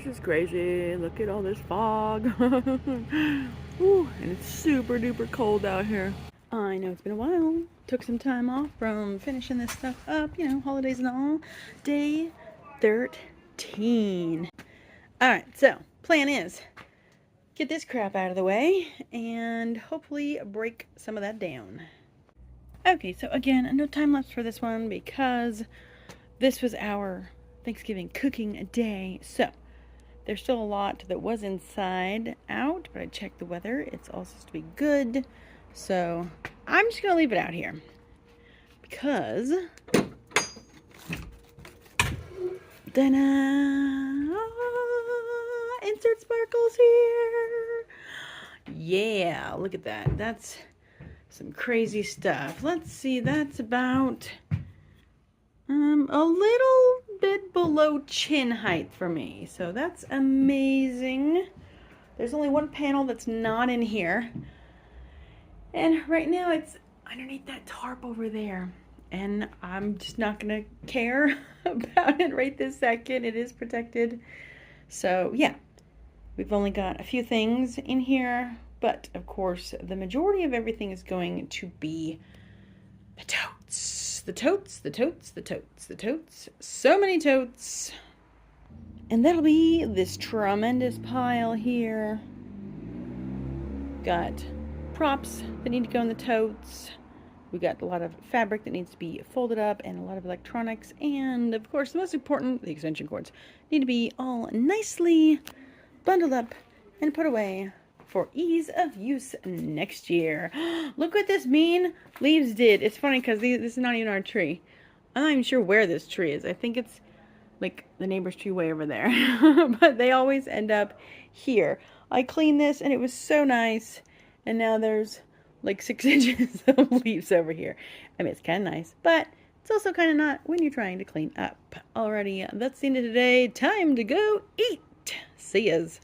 this is crazy. Look at all this fog. Ooh, and it's super duper cold out here. I know it's been a while. Took some time off from finishing this stuff up, you know, holidays and all. Day 13. Alright, so plan is get this crap out of the way and hopefully break some of that down. Okay, so again, no time lapse for this one because this was our Thanksgiving cooking day. So there's still a lot that was inside out, but I checked the weather. It's all supposed to be good. So I'm just going to leave it out here because insert sparkles here. Yeah, look at that. That's some crazy stuff. Let's see, that's about a little bit below chin height for me. So that's amazing. There's only one panel that's not in here. And right now it's underneath that tarp over there. And I'm just not going to care about it right this second. It is protected. So yeah, we've only got a few things in here. But of course, the majority of everything is going to be the totes. The totes, the totes, the totes, the totes. So many totes. And that'll be this tremendous pile here. Got props that need to go in the totes. We got a lot of fabric that needs to be folded up and a lot of electronics. And of course, the most important, the extension cords, need to be all nicely bundled up and put away for ease of use next year. Look what this mean leaves did. It's funny because this is not even our tree. I'm not even sure where this tree is. I think it's like the neighbor's tree way over there. But they always end up here. I cleaned this and it was so nice. And now there's like 6 inches of leaves over here. I mean, it's kind of nice, but it's also kind of not when you're trying to clean up. Alrighty, that's the end of today. Time to go eat. See yas.